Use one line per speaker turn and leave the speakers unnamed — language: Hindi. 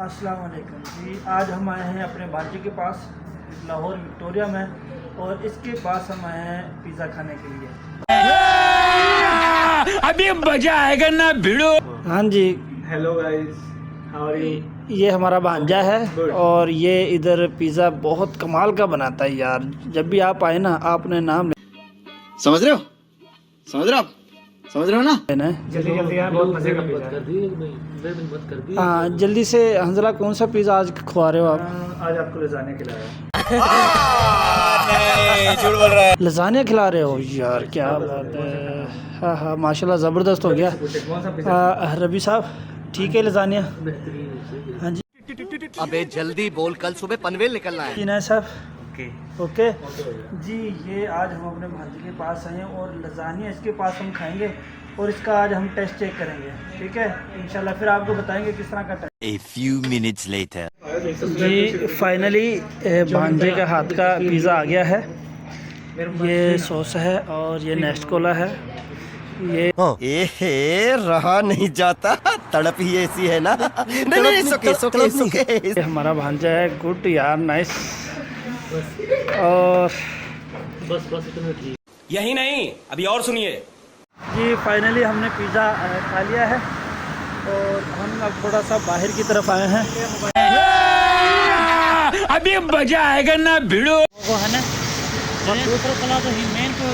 अस्सलाम वालेकुम जी। आज हम आए हैं अपने भांजे के पास लाहौर विक्टोरिया में, और इसके पास हम आए हैं पिज़्ज़ा खाने के लिए।
अभी मजा आएगा ना भिड़ो।
हाँ जी,
hello guys, how are you?
ये हमारा भांजा है और ये इधर पिज़्ज़ा बहुत कमाल का बनाता है यार। जब भी आप आए ना, आपने नाम
समझ रहे हो? समझ रहे हो आप? समझ रहे हो ना?
लेना है।
जल्दी जल्दी यार, बहुत मजे का पिज़्ज़ा।
हाँ, जल्दी से हंजला, कौन सा पिज़्ज़ा आज खुआ रहे हो आप?
आज आपको लजाने खिलाया।
झूठ बोल रहा है।
लजानिया खिला रहे हो यार, क्या बात है। हाँ हाँ, माशाल्लाह ज़बरदस्त हो गया।
कौन सा पिज़्ज़ा?
रबी साहब, ठीक है लजानिया? हाँ जी,
अबे जल्दी बोल, कल सुबह पनवेल निकलना है।
इनायत साहब
ओके
ओके जी। ये आज हम अपने भांजे के पास आए हैं और लजानिया इसके पास हम खाएंगे और इसका आज हम टेस्ट चेक करेंगे, ठीक है इंशाल्लाह। फिर आपको बताएंगे किस तरह का test.
A few minutes later.
जी फाइनली भांजे का हाथ का पिज़्ज़ा आ गया है। ये सॉस है और ये नेस्ट कोला है।
ए रहा नहीं जाता, तड़प ही ऐसी है ना। नहीं, सुके।
ये हमारा भांजा है। गुड यार, नाइस। और
यही नहीं, अभी और सुनिए।
जी फाइनली हमने पिज़्ज़ा खा लिया है और हम अब थोड़ा सा बाहर की तरफ आए हैं।
अभी मजा आएगा ना भिड़ो।
वो है ना दूसरा सलाद ही मेन तो